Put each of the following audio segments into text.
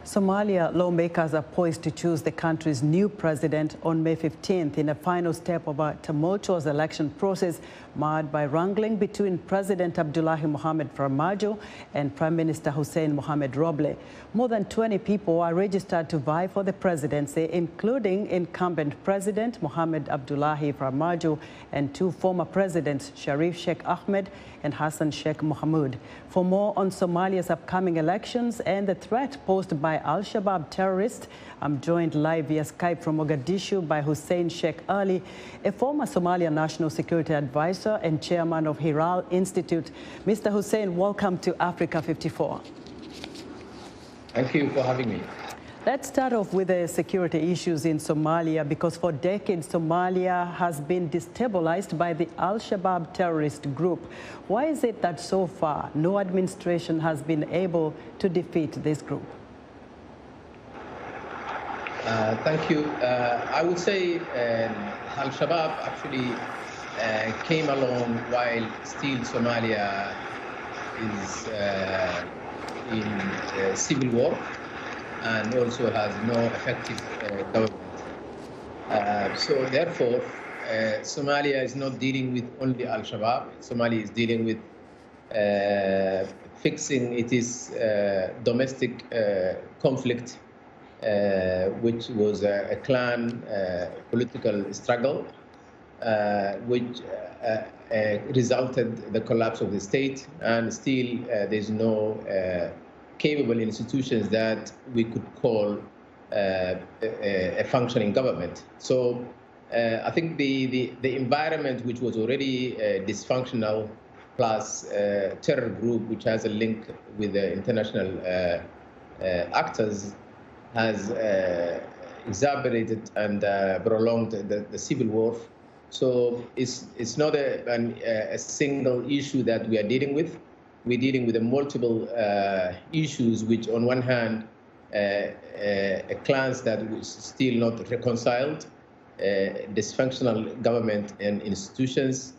Somalia lawmakers are poised to choose the country's new president on May 15th in a final step of a tumultuous election process marred by wrangling between President Abdullahi Mohamed Farmajo and Prime Minister Hussein Mohamed Roble. More than 20 people are registered to vie for the presidency, including incumbent President Mohamed Abdullahi Farmajo and two former presidents, Sharif Sheikh Ahmed and Hassan Sheikh Mohamud. For more on Somalia's upcoming elections and the threat posed by al-Shabab terrorists, I'm joined live via Skype from Mogadishu by Hussein Sheikh-Ali, a former Somalia National Security Advisor and chairman of Hiral Institute. Mr. Hussein, welcome to Africa 54. Thank you for having me. Let's start off with the security issues in Somalia, because for decades Somalia has been destabilized by the al-Shabab terrorist group. Why is it that so far no administration has been able to defeat this group? Thank you. I would say al-Shabab actually came along while still Somalia is in civil war, and also has no effective government. So therefore, Somalia is not dealing with only al-Shabaab. Somalia is dealing with fixing its domestic conflict, which was a clan political struggle, which resulted the collapse of the state, and still there's no capable institutions that we could call a functioning government. So I think the environment, which was already dysfunctional, plus terror group, which has a link with the international actors, has exacerbated and prolonged the civil war. So it's not a single issue that we are dealing with. We're dealing with multiple issues, which on one hand, a clans that was still not reconciled, dysfunctional government and institutions,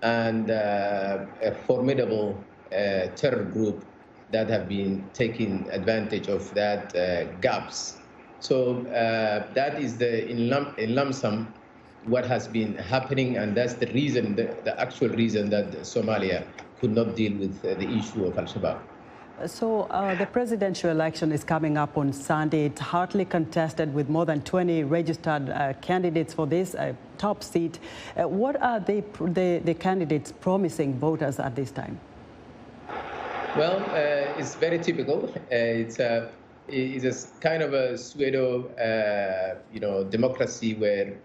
and a formidable terror group that have been taking advantage of that gaps. So that is in lump sum what has been happening, and that's the reason, the actual reason that Somalia could not deal with the issue of al-Shabaab. So the presidential election is coming up on Sunday. It's hotly contested with more than 20 registered candidates for this top seat. What are the candidates promising voters at this time? Well, it's very typical. It's a kind of a pseudo, democracy where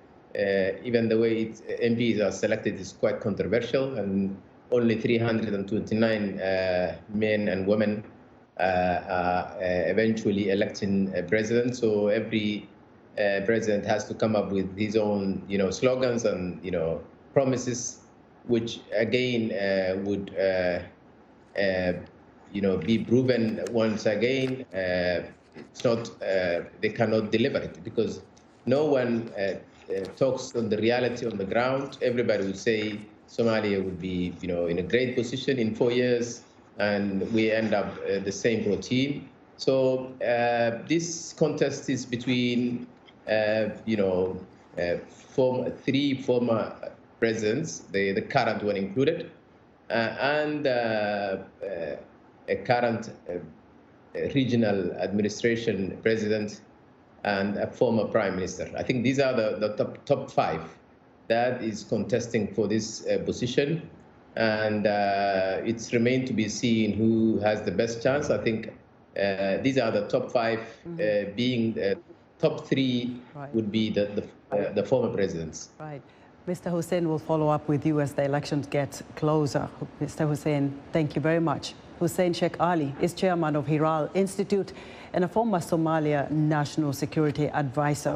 even the way MPs are selected is quite controversial, and only 329 men and women are eventually electing a president. So every president has to come up with his own, slogans and, promises, which again would, be proven once again. It's not, they cannot deliver it, because no one talks on the reality on the ground. Everybody will say Somalia would be, in a great position in 4 years, and we end up the same routine. So this contest is between, three former presidents, the current one included, and a current regional administration president and a former prime minister. I think these are the top five that is contesting for this position, and it's remained to be seen who has the best chance. I think these are the top five, being the top three would be the former presidents. Right. Mr. Hussein will follow up with you as the elections get closer. Mr. Hussein, thank you very much. Hussein Sheikh-Ali is chairman of Hiral Institute and a former Somalia National Security Advisor.